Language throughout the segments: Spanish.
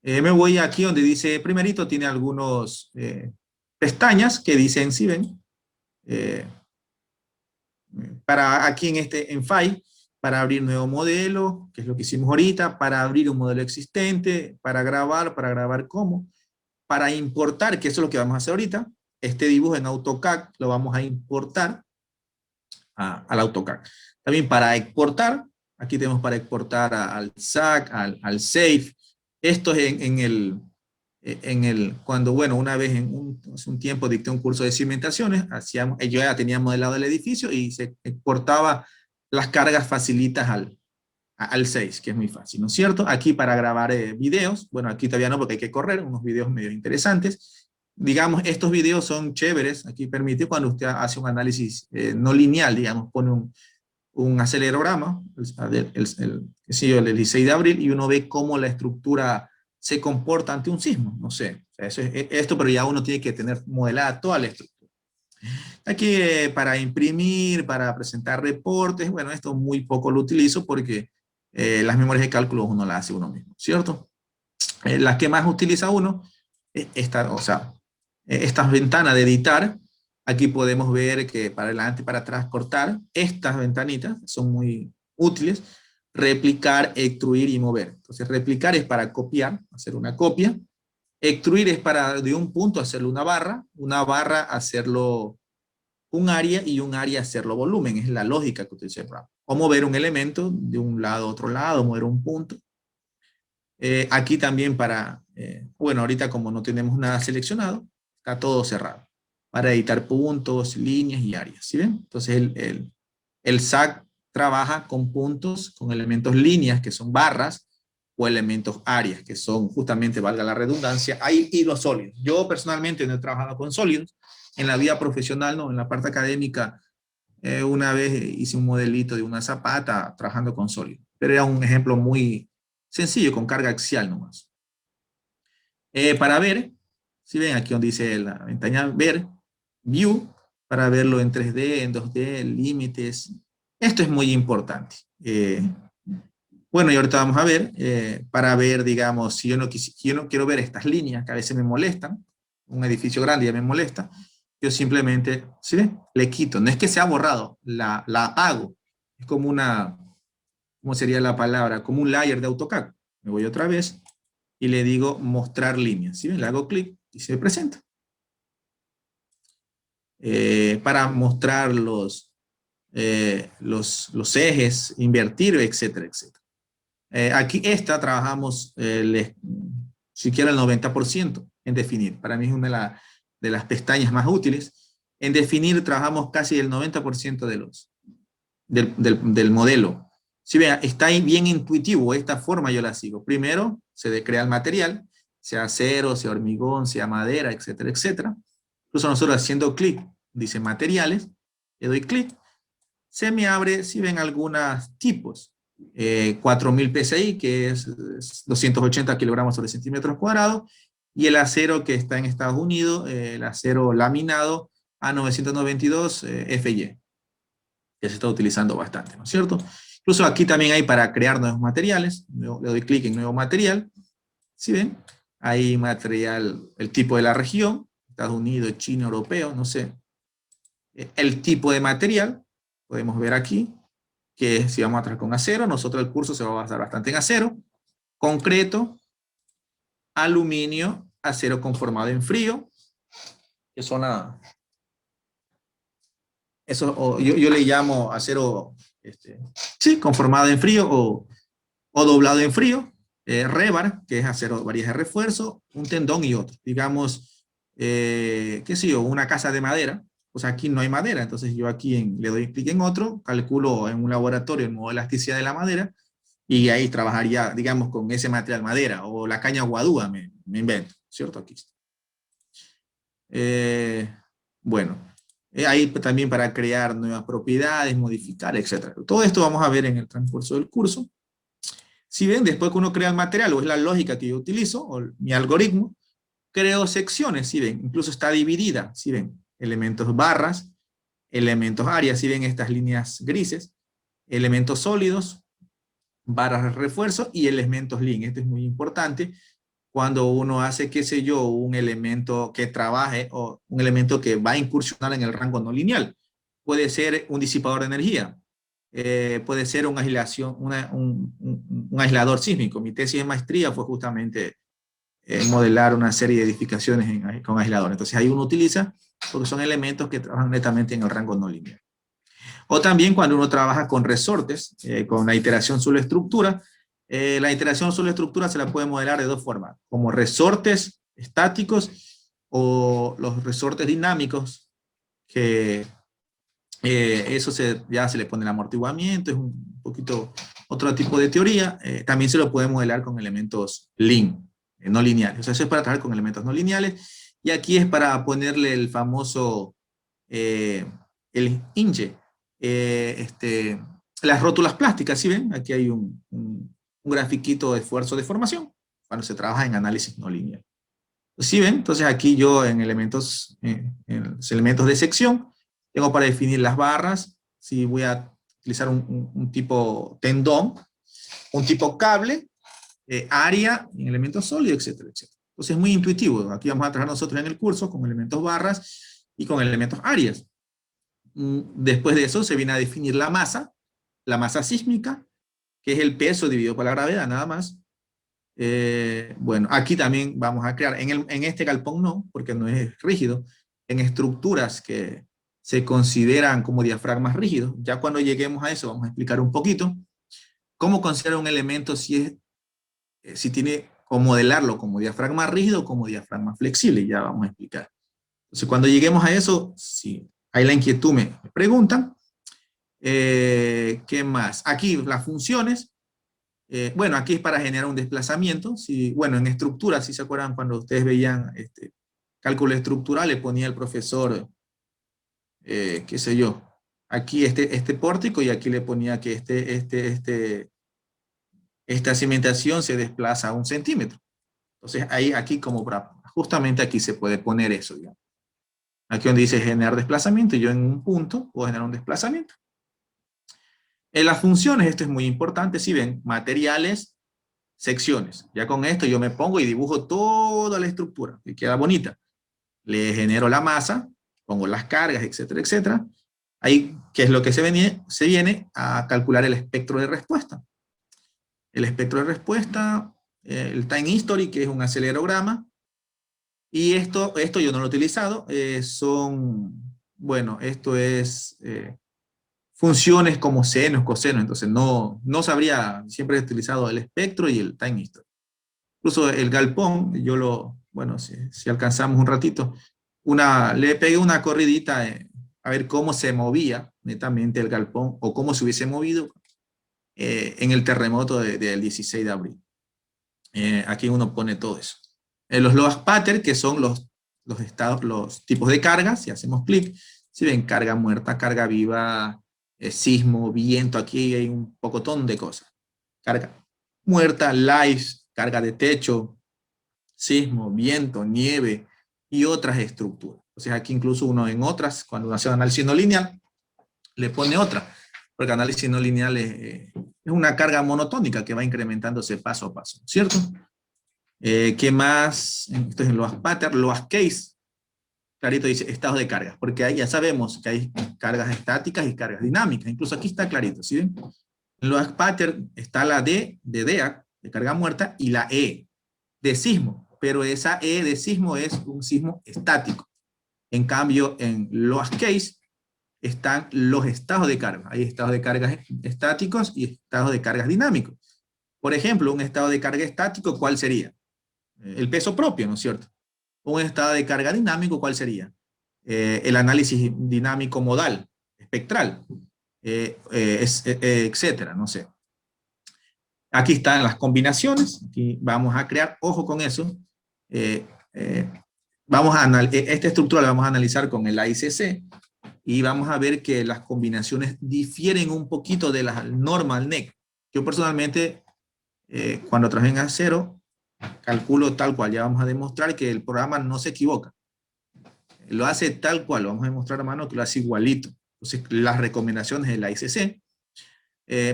Me voy aquí donde dice primerito, tiene algunos pestañas que dicen, si ven, eh, para aquí en File, para abrir nuevo modelo, que es lo que hicimos ahorita, para abrir un modelo existente, para grabar cómo, para importar, que eso es lo que vamos a hacer ahorita, este dibujo en AutoCAD lo vamos a importar al AutoCAD. También para exportar, aquí tenemos para exportar al SAC, al SAFE. Esto es cuando, bueno, una vez hace un tiempo dicté un curso de cimentaciones, yo ya tenía modelado el edificio y se exportaba las cargas facilitas al 6, que es muy fácil, ¿no es cierto? Aquí para grabar videos, bueno, aquí todavía no porque hay que correr, unos videos medio interesantes. Digamos, estos videos son chéveres, aquí permite cuando usted hace un análisis no lineal, digamos, pone un acelerograma, el 16 de abril, y uno ve cómo la estructura se comporta ante un sismo, no sé, o sea, eso es esto, pero ya uno tiene que tener modelada toda la estructura. Aquí para imprimir, para presentar reportes, bueno, esto muy poco lo utilizo porque las memorias de cálculo uno las hace uno mismo, ¿cierto? Las que más utiliza uno, o sea, estas ventanas de editar, aquí podemos ver que para adelante y para atrás cortar, estas ventanitas son muy útiles, replicar, extruir y mover. Entonces replicar es para copiar, hacer una copia, extruir es para de un punto hacerlo una barra hacerlo un área y un área hacerlo volumen, es la lógica que utiliza el programa. O mover un elemento de un lado a otro lado, mover un punto. Aquí también bueno, ahorita como no tenemos nada seleccionado, está todo cerrado. Para editar puntos, líneas y áreas, ¿sí ven? Entonces el SAC trabaja con puntos, con elementos líneas, que son barras, o elementos áreas, que son justamente, valga la redundancia, hay hilos sólidos. Yo personalmente no he trabajado con sólidos. En la vida profesional, no, en la parte académica, una vez hice un modelito de una zapata trabajando con sólidos. Pero era un ejemplo muy sencillo, con carga axial nomás. Para ver, si ven aquí donde dice la ventana ver, view, para verlo en 3D, en 2D, límites. Esto es muy importante. Bueno, y ahorita vamos a ver, para ver, digamos, si yo no quiero ver estas líneas que a veces me molestan, un edificio grande ya me molesta, yo simplemente, ¿sí ven? Le quito. No es que sea borrado, la apago. Es como ¿cómo sería la palabra? Como un layer de AutoCAD. Me voy otra vez y le digo mostrar líneas. ¿Sí ven? Le hago clic y se presenta. Para mostrar los ejes, invertir, etcétera, etcétera. Aquí trabajamos siquiera el 90% en definir. Para mí es una de las pestañas más útiles. En definir trabajamos casi el 90% del modelo. Si vean, está ahí bien intuitivo, esta forma yo la sigo. Primero se crea el material, sea acero, sea hormigón, sea madera, etcétera, etcétera. Incluso nosotros haciendo clic, dice materiales, le doy clic, se me abre, si ven, algunos tipos. 4000 PSI, que es 280 kilogramos sobre centímetros cuadrados, y el acero que está en Estados Unidos, el acero laminado A992 FY, que se está utilizando bastante, ¿no es cierto? Incluso aquí también hay para crear nuevos materiales, le doy clic en nuevo material, ¿sí ven? Hay material, el tipo de la región, Estados Unidos, China, europeo, no sé. El tipo de material, podemos ver aquí, que si vamos a trabajar con acero, nosotros el curso se va a basar bastante en acero, concreto, aluminio, acero conformado en frío, que son yo le llamo acero, sí, conformado en frío o doblado en frío, rebar, que es acero varillas de refuerzo, un tendón y otro. Digamos, qué sé yo, una casa de madera, pues aquí no hay madera, entonces yo aquí le doy clic en otro, calculo en un laboratorio el modo de elasticidad de la madera, y ahí trabajaría, digamos, con ese material madera, o la caña guadúa, me invento, ¿cierto? Aquí está. Bueno, ahí también para crear nuevas propiedades, modificar, etc. Todo esto vamos a ver en el transcurso del curso. Si ven, después que uno crea el material, o es la lógica que yo utilizo, o mi algoritmo, creo secciones, si ven, incluso está dividida, si ven, elementos barras, elementos áreas, si ven estas líneas grises, elementos sólidos, barras de refuerzo y elementos link. Esto es muy importante cuando uno hace, qué sé yo, un elemento que trabaje o un elemento que va a incursionar en el rango no lineal. Puede ser un disipador de energía, puede ser una aislación, un aislador sísmico. Mi tesis de maestría fue justamente modelar una serie de edificaciones con aislador. Entonces ahí uno utiliza, porque son elementos que trabajan netamente en el rango no lineal. O también cuando uno trabaja con resortes, con la iteración sobre estructura, la iteración sobre estructura se la puede modelar de dos formas, como resortes estáticos o los resortes dinámicos, que eso ya se le pone el amortiguamiento, es un poquito otro tipo de teoría. También se lo puede modelar con elementos lean, no lineales. O sea, eso es para trabajar con elementos no lineales. Y aquí es para ponerle el famoso, el hinge, las rótulas plásticas, ¿sí ven? Aquí hay un grafiquito de esfuerzo de formación cuando se trabaja en análisis no lineal. ¿Sí ven? Entonces aquí yo en los elementos de sección, tengo para definir las barras, si voy a utilizar un tipo tendón, un tipo cable, área, elementos sólidos, etcétera, etcétera. Entonces es muy intuitivo. Aquí vamos a trabajar nosotros en el curso con elementos barras y con elementos áreas. Después de eso se viene a definir la masa sísmica, que es el peso dividido por la gravedad, nada más. Bueno, aquí también vamos a crear, en este galpón no, porque no es rígido, en estructuras que se consideran como diafragmas rígidos. Ya cuando lleguemos a eso vamos a explicar un poquito cómo considerar un elemento si tiene, o modelarlo como diafragma rígido o como diafragma flexible, ya vamos a explicar. Entonces cuando lleguemos a eso, si hay la inquietud me preguntan. ¿Qué más? Aquí las funciones. Bueno, aquí es para generar un desplazamiento. Bueno, en estructura, si se acuerdan cuando ustedes veían cálculo estructural, le ponía el profesor, qué sé yo, aquí este pórtico y aquí le ponía que esta cimentación se desplaza a 1 centímetro. Entonces, aquí justamente aquí se puede poner eso, digamos. Aquí donde dice generar desplazamiento, yo en un punto puedo generar un desplazamiento. En las funciones, esto es muy importante, si ven, materiales, secciones. Ya con esto yo me pongo y dibujo toda la estructura, que queda bonita. Le genero la masa, pongo las cargas, etcétera, etcétera. Ahí, ¿qué es lo que se viene a calcular el espectro de respuesta? El espectro de respuesta, el time history, que es un acelerograma. Y esto yo no lo he utilizado. Bueno, esto es funciones como senos, cosenos. Entonces no sabría, siempre he utilizado el espectro y el time history. Incluso el galpón, bueno, si alcanzamos un ratito, le pegué una corridita a ver cómo se movía netamente el galpón o cómo se hubiese movido en el terremoto del 16 de abril. Aquí uno pone todo eso. Los load pattern, que son los tipos de cargas, si hacemos clic, si ven carga muerta, carga viva, sismo, viento, aquí hay un pocotón de cosas. Carga muerta, live, carga de techo, sismo, viento, nieve y otras estructuras. Entonces aquí incluso uno en otras, cuando uno hace análisis no lineal, le pone otra, porque análisis no lineal es una carga monotónica que va incrementándose paso a paso, ¿cierto? ¿Qué más? Esto es en Loas Pattern, Loas Case, clarito dice estados de cargas, porque ahí ya sabemos que hay cargas estáticas y cargas dinámicas, incluso aquí está clarito, ¿sí ven? En Loas Pattern está la D de DEAC, de carga muerta, y la E de sismo, pero esa E de sismo es un sismo estático. En cambio, en Loas Case están los estados de carga. Hay estados de cargas estáticos y estados de cargas dinámicos. Por ejemplo, un estado de carga estático, ¿cuál sería? El peso propio, ¿no es cierto? Un estado de carga dinámico, ¿cuál sería? El análisis dinámico modal, espectral, etcétera, no sé. Aquí están las combinaciones, aquí vamos a crear, ojo con eso, esta estructura la vamos a analizar con el AICC y vamos a ver que las combinaciones difieren un poquito de la normal NEC. Yo personalmente, cuando trabajé en acero, calculo tal cual, ya vamos a demostrar que el programa no se equivoca. Lo hace tal cual, lo vamos a demostrar a mano que lo hace igualito. Entonces, las recomendaciones del AICC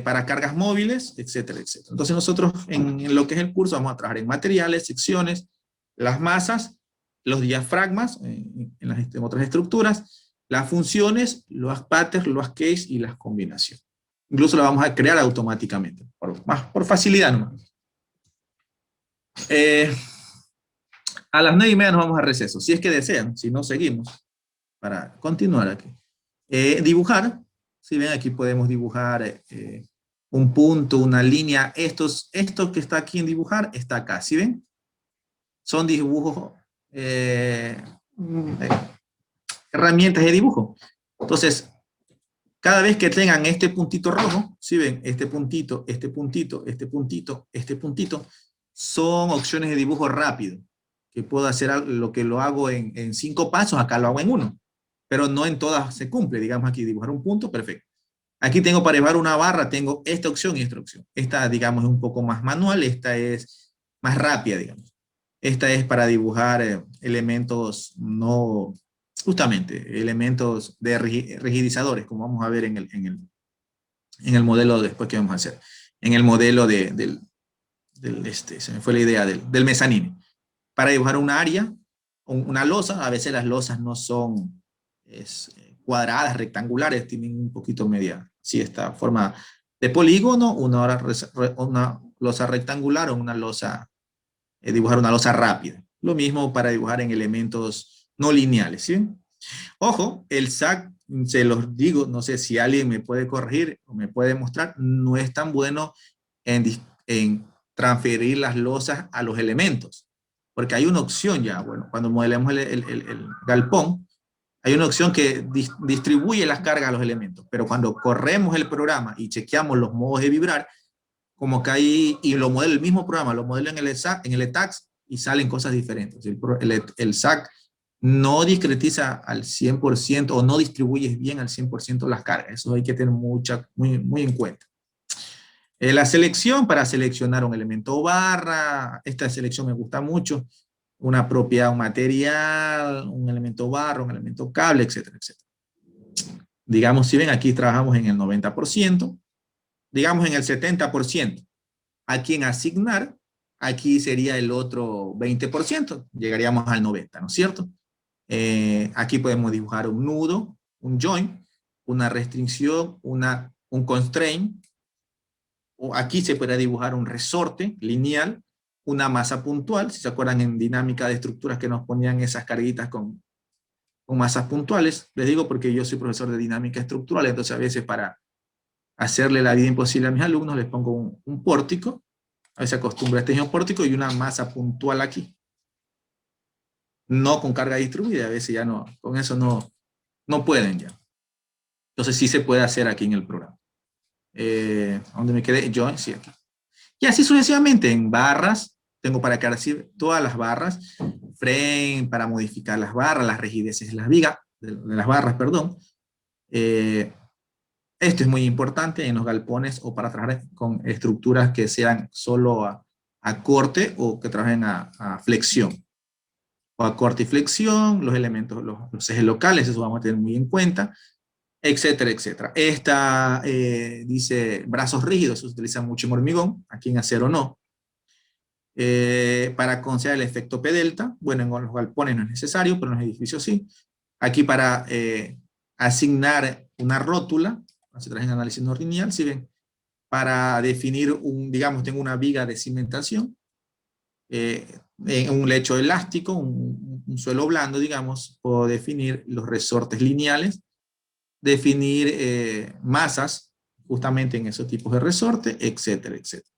para cargas móviles, etcétera, etcétera. Entonces nosotros en lo que es el curso vamos a trabajar en materiales, secciones, las masas, los diafragmas, en otras estructuras, las funciones, los patterns, los case y las combinaciones. Incluso lo vamos a crear automáticamente, por facilidad nomás. A las 9:30 nos vamos a receso, si es que desean, si no seguimos, para continuar aquí. Dibujar, si ven aquí podemos dibujar un punto, una línea, esto que está aquí en dibujar, está acá, ¿sí ven? Son dibujos, herramientas de dibujo. Entonces, cada vez que tengan este puntito rojo, ¿sí ven? Este puntito, este puntito, este puntito, este puntito, son opciones de dibujo rápido, que puedo hacer lo que lo hago en 5 pasos, acá lo hago en 1, pero no en todas se cumple, digamos aquí, dibujar un punto, perfecto. Aquí tengo para dibujar una barra, tengo esta opción y esta opción. Esta, digamos, es un poco más manual, esta es más rápida, digamos. Esta es para dibujar elementos no, justamente, elementos de rigidizadores, como vamos a ver en el modelo después que vamos a hacer. En el modelo se me fue la idea del mezanine. Para dibujar un área, una losa, a veces las losas no son cuadradas, rectangulares, tienen un poquito media, sí, esta forma de polígono, una losa rectangular o una losa, dibujar una losa rápida. Lo mismo para dibujar en elementos no lineales, ¿sí? Ojo, el SAC, se los digo, no sé si alguien me puede corregir o me puede mostrar, no es tan bueno en transferir las losas a los elementos, porque hay una opción ya, bueno, cuando modelamos el galpón, hay una opción que distribuye las cargas a los elementos, pero cuando corremos el programa y chequeamos los modos de vibrar, como que ahí, y lo modela el mismo programa, lo modela en el ETAX y salen cosas diferentes. El SAC no discretiza al 100% o no distribuye bien al 100% las cargas. Eso hay que tener muy en cuenta. La selección, para seleccionar un elemento barra, esta selección me gusta mucho, una propiedad, un material, un elemento barra, un elemento cable, etcétera, etcétera. Digamos, si ven, aquí trabajamos en el 90%, digamos en el 70%. Aquí en asignar, aquí sería el otro 20%, llegaríamos al 90%, ¿no es cierto? Aquí podemos dibujar un nudo, un join, una restricción, un constraint, o aquí se puede dibujar un resorte lineal, una masa puntual, si se acuerdan en dinámica de estructuras que nos ponían esas carguitas con masas puntuales, les digo porque yo soy profesor de dinámica estructural, entonces a veces para hacerle la vida imposible a mis alumnos les pongo un pórtico, a veces acostumbro a este mismo pórtico y una masa puntual aquí. No con carga distribuida, a veces ya no, con eso no pueden ya. Entonces sí se puede hacer aquí en el programa. ¿Dónde me quedé? Yo, sí, aquí. Y así sucesivamente, en barras, tengo para decir todas las barras, frame para modificar las barras, las rigideces de las vigas, de las barras, perdón. Esto es muy importante en los galpones o para trabajar con estructuras que sean solo a corte o que trabajen a flexión. O a corte y flexión, los elementos, los ejes locales, eso vamos a tener muy en cuenta, etcétera, etcétera. Esta dice brazos rígidos, se utiliza mucho en hormigón, aquí en acero no. Para considerar el efecto P delta, bueno, en los galpones no es necesario, pero en los edificios sí. Aquí para asignar una rótula, se trae en análisis no lineal, si ven, para definir digamos, tengo una viga de cimentación, en un lecho elástico, un suelo blando, digamos, puedo definir los resortes lineales, definir masas, justamente en esos tipos de resorte, etcétera, etcétera.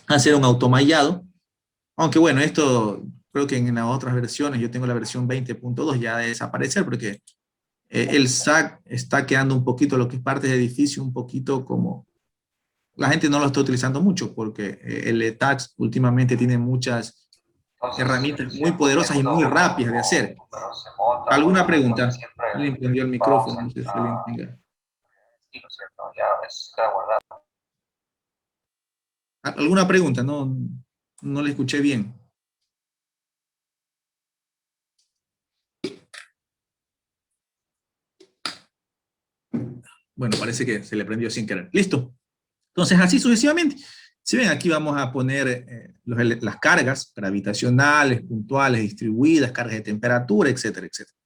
Hacer un automallado, aunque bueno, esto creo que en las otras versiones, yo tengo la versión 20.2, ya de desaparecer, porque el SAC está quedando un poquito, lo que es parte de edificio, un poquito como, la gente no lo está utilizando mucho, porque el ETAX últimamente tiene muchas herramientas muy poderosas y muy rápidas de hacer. ¿Alguna pregunta? Alguien prendió el micrófono, no sé si alguien tenga. ¿Alguna pregunta? No le escuché bien. Bueno, parece que se le prendió sin querer. Listo. Entonces, así sucesivamente. Si ven, aquí vamos a poner las cargas gravitacionales, puntuales, distribuidas, cargas de temperatura, etcétera, etcétera.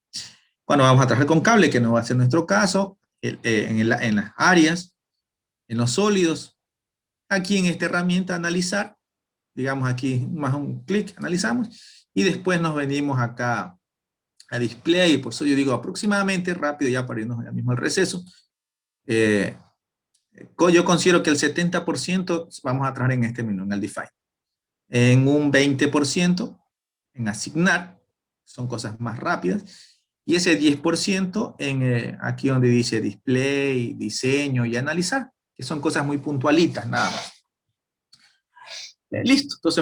Bueno, vamos a trabajar con cable, que no va a ser nuestro caso, en las áreas, en los sólidos. Aquí en esta herramienta, analizar, digamos aquí, más un clic, analizamos, y después nos venimos acá a display, por eso yo digo aproximadamente, rápido ya para irnos ya mismo al receso. Yo considero que el 70% vamos a trabajar en este menú, en el define. En un 20% en asignar, son cosas más rápidas, y ese 10% en aquí donde dice display, diseño y analizar, que son cosas muy puntualitas, nada más. Listo, entonces